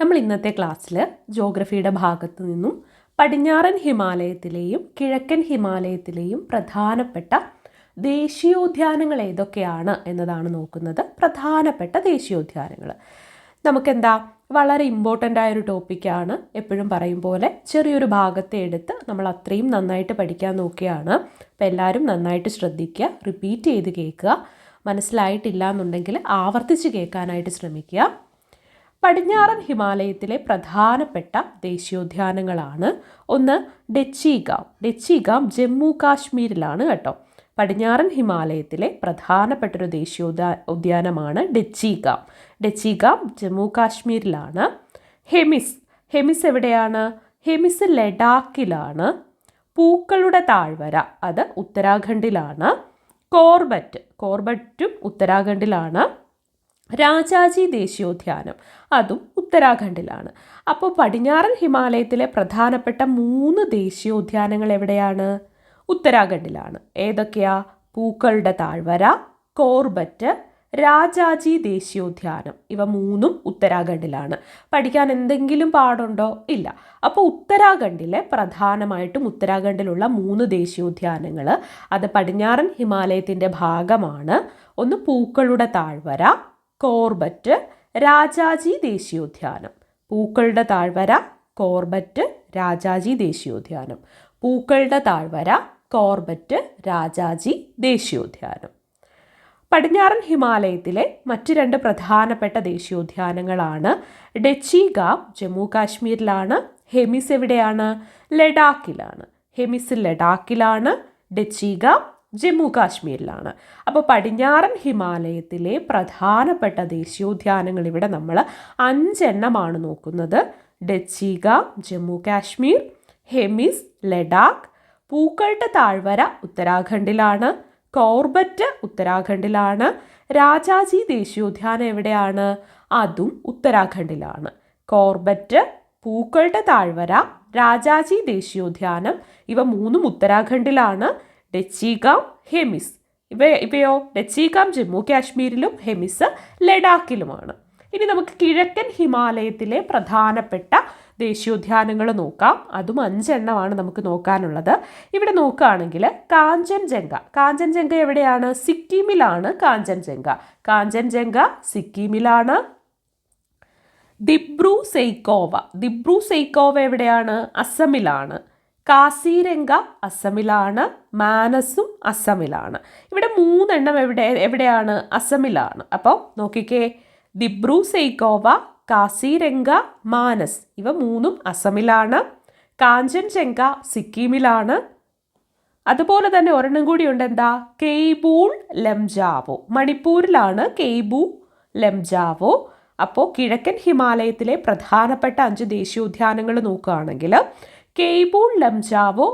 നമ്മൾ ഇന്നത്തെ ക്ലാസ്സിൽ ജോഗ്രഫിയുടെ ഭാഗത്തു നിന്നും പടിഞ്ഞാറൻ ഹിമാലയത്തിലെയും കിഴക്കൻ ഹിമാലയത്തിലെയും പ്രധാനപ്പെട്ട ദേശീയോദ്യാനങ്ങൾ ഏതൊക്കെയാണ് എന്നതാണ് നോക്കുന്നത്. പ്രധാനപ്പെട്ട ദേശീയോദ്യാനങ്ങൾ നമുക്കെന്താ വളരെ ഇമ്പോർട്ടൻ്റ് ആയൊരു ടോപ്പിക്കാണ്. എപ്പോഴും പറയും പോലെ ചെറിയൊരു ഭാഗത്തെ എടുത്ത് നമ്മൾ അത്രയും നന്നായിട്ട് പഠിക്കാൻ നോക്കുകയാണ്. അപ്പോൾ എല്ലാവരും നന്നായിട്ട് ശ്രദ്ധിക്കുക, റിപ്പീറ്റ് ചെയ്ത് കേൾക്കുക. മനസ്സിലായിട്ടില്ല എന്നുണ്ടെങ്കിൽ ആവർത്തിച്ച് കേൾക്കാനായിട്ട് ശ്രമിക്കുക. പടിഞ്ഞാറൻ ഹിമാലയത്തിലെ പ്രധാനപ്പെട്ട ദേശീയോദ്യാനങ്ങളാണ്. ഒന്ന് ഡെച്ചിഗാം ജമ്മു കാശ്മീരിലാണ് കേട്ടോ. പടിഞ്ഞാറൻ ഹിമാലയത്തിലെ പ്രധാനപ്പെട്ടൊരു ദേശീയോദ്യാനമാണ് ഡെച്ചിഗാം ജമ്മു കാശ്മീരിലാണ്. ഹെമിസ് എവിടെയാണ്? ഹെമിസ് ലഡാക്കിലാണ്. പൂക്കളുടെ താഴ്വര അത് ഉത്തരാഖണ്ഡിലാണ്. കോർബറ്റും ഉത്തരാഖണ്ഡിലാണ്. രാജാജി ദേശീയോദ്യാനം അതും ഉത്തരാഖണ്ഡിലാണ്. അപ്പോൾ പടിഞ്ഞാറൻ ഹിമാലയത്തിലെ പ്രധാനപ്പെട്ട 3 ദേശീയോദ്യാനങ്ങൾ എവിടെയാണ്? ഉത്തരാഖണ്ഡിലാണ്. ഏതൊക്കെയാ? പൂക്കളുടെ താഴ്വര, കോർബറ്റ്, രാജാജി ദേശീയോദ്യാനം. ഇവ 3ഉം ഉത്തരാഖണ്ഡിലാണ്. പഠിക്കാൻ എന്തെങ്കിലും പാടുണ്ടോ? ഇല്ല. അപ്പോൾ ഉത്തരാഖണ്ഡിലെ പ്രധാനമായിട്ടും ഉത്തരാഖണ്ഡിലുള്ള 3 ദേശീയോദ്യാനങ്ങൾ അത് പടിഞ്ഞാറൻ ഹിമാലയത്തിൻ്റെ ഭാഗമാണ്. ഒന്ന് പൂക്കളുടെ താഴ്വര, കോർബറ്റ്, രാജാജി ദേശീയോദ്യാനം. പൂക്കളുടെ താഴ്വര, കോർബറ്റ്, രാജാജി ദേശീയോദ്യാനം. പൂക്കളുടെ താഴ്വര, കോർബറ്റ്, രാജാജി ദേശീയോദ്യാനം. പടിഞ്ഞാറൻ ഹിമാലയത്തിലെ മറ്റ് 2 പ്രധാനപ്പെട്ട ദേശീയോദ്യാനങ്ങളാണ് ഡെച്ചിഗാം ജമ്മു കാശ്മീരിലാണ്. ഹെമിസ് എവിടെയാണ്? ലഡാക്കിലാണ്. ഹെമിസ് ലഡാക്കിലാണ്. ഡെച്ചിഗാം ജമ്മു കാശ്മീരിലാണ്. അപ്പോൾ പടിഞ്ഞാറൻ ഹിമാലയത്തിലെ പ്രധാനപ്പെട്ട ദേശീയോദ്യാനങ്ങൾ ഇവിടെ നമ്മൾ 5 എണ്ണമാണ് നോക്കുന്നത്. ഡെച്ചിഗാം ജമ്മു കാശ്മീർ, ഹെമിസ് ലഡാക്ക്, പൂക്കളുടെ താഴ്വര ഉത്തരാഖണ്ഡിലാണ്, കോർബറ്റ് ഉത്തരാഖണ്ഡിലാണ്, രാജാജി ദേശീയോദ്യാനം എവിടെയാണ്? അതും ഉത്തരാഖണ്ഡിലാണ്. കോർബറ്റ്, പൂക്കളുടെ താഴ്വര, രാജാജി ദേശീയോദ്യാനം ഇവ 3ഉം ഉത്തരാഖണ്ഡിലാണ്. ഡെച്ചിഗാം, ഹെമിസ് ഇവയോ? ഡെച്ചിഗാം ജമ്മു കാശ്മീരിലും ഹെമിസ് ലഡാക്കിലുമാണ്. ഇനി നമുക്ക് കിഴക്കൻ ഹിമാലയത്തിലെ പ്രധാനപ്പെട്ട ദേശീയോദ്യാനങ്ങൾ നോക്കാം. അതും 5 എണ്ണമാണ് നമുക്ക് നോക്കാനുള്ളത്. ഇവിടെ നോക്കുകയാണെങ്കിൽ കാഞ്ചൻജംഗ എവിടെയാണ്? സിക്കിമിലാണ് കാഞ്ചൻജംഗ സിക്കിമിലാണ്. ദിബ്രു സെയ്ക്കോവ എവിടെയാണ്? അസമിലാണ്. കാസിരംഗ അസമിലാണ്. മാനസും അസമിലാണ്. ഇവിടെ 3 എണ്ണം എവിടെയാണ്? അസമിലാണ്. അപ്പോൾ നോക്കിക്കേ, ദിബ്രു സെയ്ക്കോവ, കാസിരംഗ, മാനസ് ഇവ 3ഉം അസമിലാണ്. കാഞ്ചൻജംഗ സിക്കിമിലാണ്. അതുപോലെ തന്നെ ഒരെണ്ണം കൂടി ഉണ്ട്. എന്താ? കെയ്ബൂൾ ലംജാവോ മണിപ്പൂരിലാണ്. കെയ്ബൂൾ ലംജാവോ. അപ്പോൾ കിഴക്കൻ ഹിമാലയത്തിലെ പ്രധാനപ്പെട്ട 5 ദേശീയോദ്യാനങ്ങൾ നോക്കുകയാണെങ്കിൽ കെയ്ബൂൾ ലംജാവോ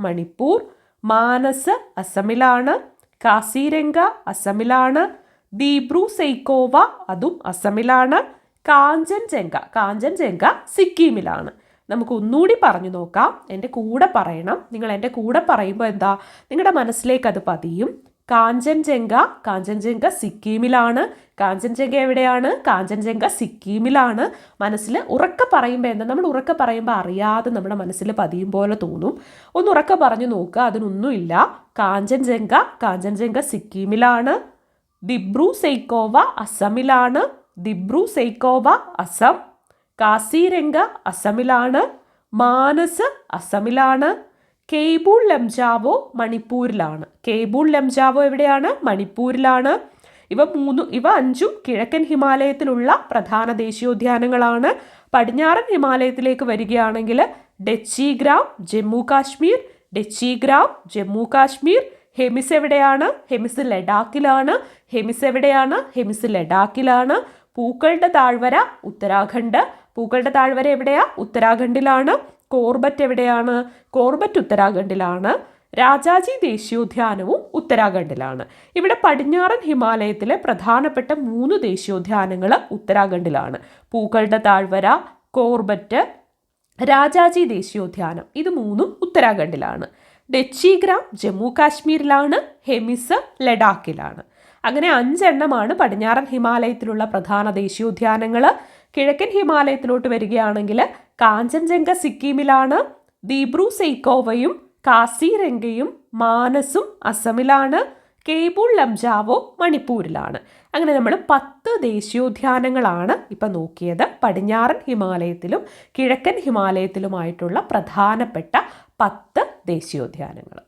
മണിപ്പൂർ, മാനസ് അസമിലാണ്, കാസിരംഗ അസമിലാണ്, ദിബ്രു സെയ്ക്കോവ അതും അസമിലാണ്, കാഞ്ചൻജംഗ സിക്കിമിലാണ്. നമുക്ക് ഒന്നുകൂടി പറഞ്ഞു നോക്കാം. എൻ്റെ കൂടെ പറയണം. നിങ്ങൾ എൻ്റെ കൂടെ പറയുമ്പോൾ എന്താ നിങ്ങളുടെ മനസ്സിലേക്ക് അത് പതിയും. കാഞ്ചൻജംഗ സിക്കിമിലാണ്. കാഞ്ചൻജംഗ എവിടെയാണ്? കാഞ്ചൻജംഗ സിക്കിമിലാണ്. മനസ്സിൽ ഉറക്കെ പറയുമ്പോൾ എന്താ? നമ്മൾ ഉറക്കെ പറയുമ്പോൾ അറിയാതെ നമ്മുടെ മനസ്സിൽ പതിയും പോലെ തോന്നും. ഒന്ന് ഉറക്കെ പറഞ്ഞു നോക്കുക. അതിനൊന്നുമില്ല. കാഞ്ചൻജംഗ സിക്കിമിലാണ്. ദിബ്രു സെയ്ക്കോവ അസമിലാണ്. അസം. കാസിരംഗ അസമിലാണ്. മാനസ് അസമിലാണ്. കെയ്ബൂൾ ലംജാവോ മണിപ്പൂരിലാണ്. എവിടെയാണ്? മണിപ്പൂരിലാണ്. ഇവ 5ഉം കിഴക്കൻ ഹിമാലയത്തിലുള്ള പ്രധാന ദേശീയോദ്യാനങ്ങളാണ്. പടിഞ്ഞാറൻ ഹിമാലയത്തിലേക്ക് വരികയാണെങ്കിൽ ഡെച്ചിഗ്രാം ജമ്മു കാശ്മീർ. ഹെമിസ് എവിടെയാണ്? ഹെമിസ് ലഡാക്കിലാണ്. പൂക്കളുടെ താഴ്വര ഉത്തരാഖണ്ഡ്. പൂക്കളുടെ താഴ്വര എവിടെയാ? ഉത്തരാഖണ്ഡിലാണ്. കോർബറ്റ് എവിടെയാണ്? കോർബറ്റ് ഉത്തരാഖണ്ഡിലാണ്. രാജാജി ദേശീയോദ്യാനവും ഉത്തരാഖണ്ഡിലാണ്. ഇവിടെ പടിഞ്ഞാറൻ ഹിമാലയത്തിലെ പ്രധാനപ്പെട്ട 3 ദേശീയോദ്യാനങ്ങൾ ഉത്തരാഖണ്ഡിലാണ്. പൂക്കളുടെ താഴ്വര, കോർബറ്റ്, രാജാജി ദേശീയോദ്യാനം ഇത് 3ഉം ഉത്തരാഖണ്ഡിലാണ്. ഡെച്ചിഗ്രാം ജമ്മു കാശ്മീരിലാണ്. ഹെമിസ് ലഡാക്കിലാണ്. അങ്ങനെ 5 എണ്ണമാണ് പടിഞ്ഞാറൻ ഹിമാലയത്തിലുള്ള പ്രധാന ദേശീയോദ്യാനങ്ങൾ. കിഴക്കൻ ഹിമാലയത്തിലോട്ട് വരികയാണെങ്കിൽ കാഞ്ചൻജംഗ സിക്കിമിലാണ്, ദീബ്രു സെയ്ക്കോവയും കാസിരംഗയും മാനസും അസമിലാണ്, കേബിൾ ലംജാവോ മണിപ്പൂരിലാണ്. അങ്ങനെ നമ്മൾ 10 ദേശീയോദ്യാനങ്ങളാണ് ഇപ്പം നോക്കിയത്. പടിഞ്ഞാറൻ ഹിമാലയത്തിലും കിഴക്കൻ ഹിമാലയത്തിലുമായിട്ടുള്ള പ്രധാനപ്പെട്ട 10 ദേശീയോദ്യാനങ്ങൾ.